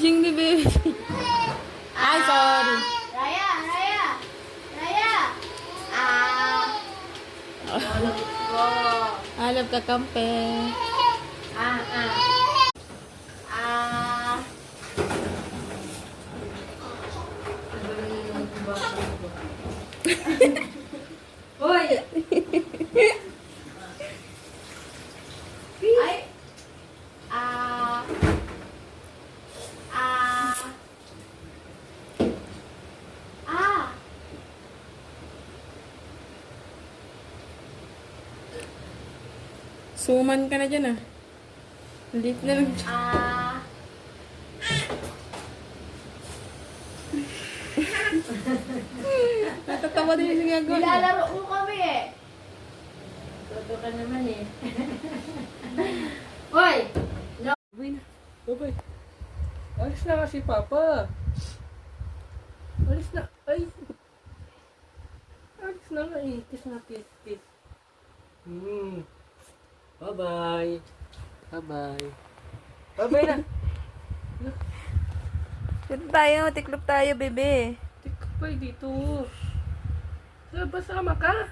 Jing ni baby. Ay, sorry. Raya, Raya. Raya. Ah. Alap ka kampe. Ah, ah. Ah. Hoy. Ay. Ah. Ah. Ah. Suman ka na dyan ah. Late na lang. Ah. Natatawa din yung ginagawa niya. Nilalaro mo kami eh. Toto ka naman eh. Hoy! No. Babay na. Babay. Alis na kasi, Papa. Alis na. Ay. Alis na nga eh. Kiss na, kiss, kiss. Bye-bye. Bye-bye. Bye-bye na. Dito tayo, tiklop tayo, bebe. Tika pa dito. Basama ka?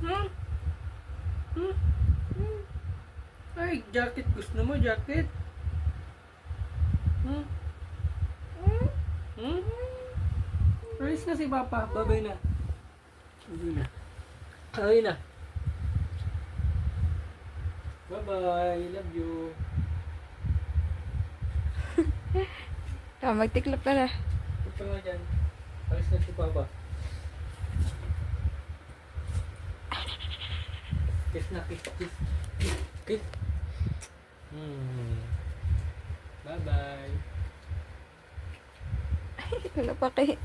Hmm? Hmm? Hmm? Ay, jacket. Gusto mo jacket? Hmm? Hmm? Alis na si Papa. Babay na. Babay na. Babay na. Bye-bye. Love you. Magtiklop ka na. Punta nga dyan. Alis na si Papa. Kiss na, kiss, kiss. Kiss. Bye-bye. Wala pa kay.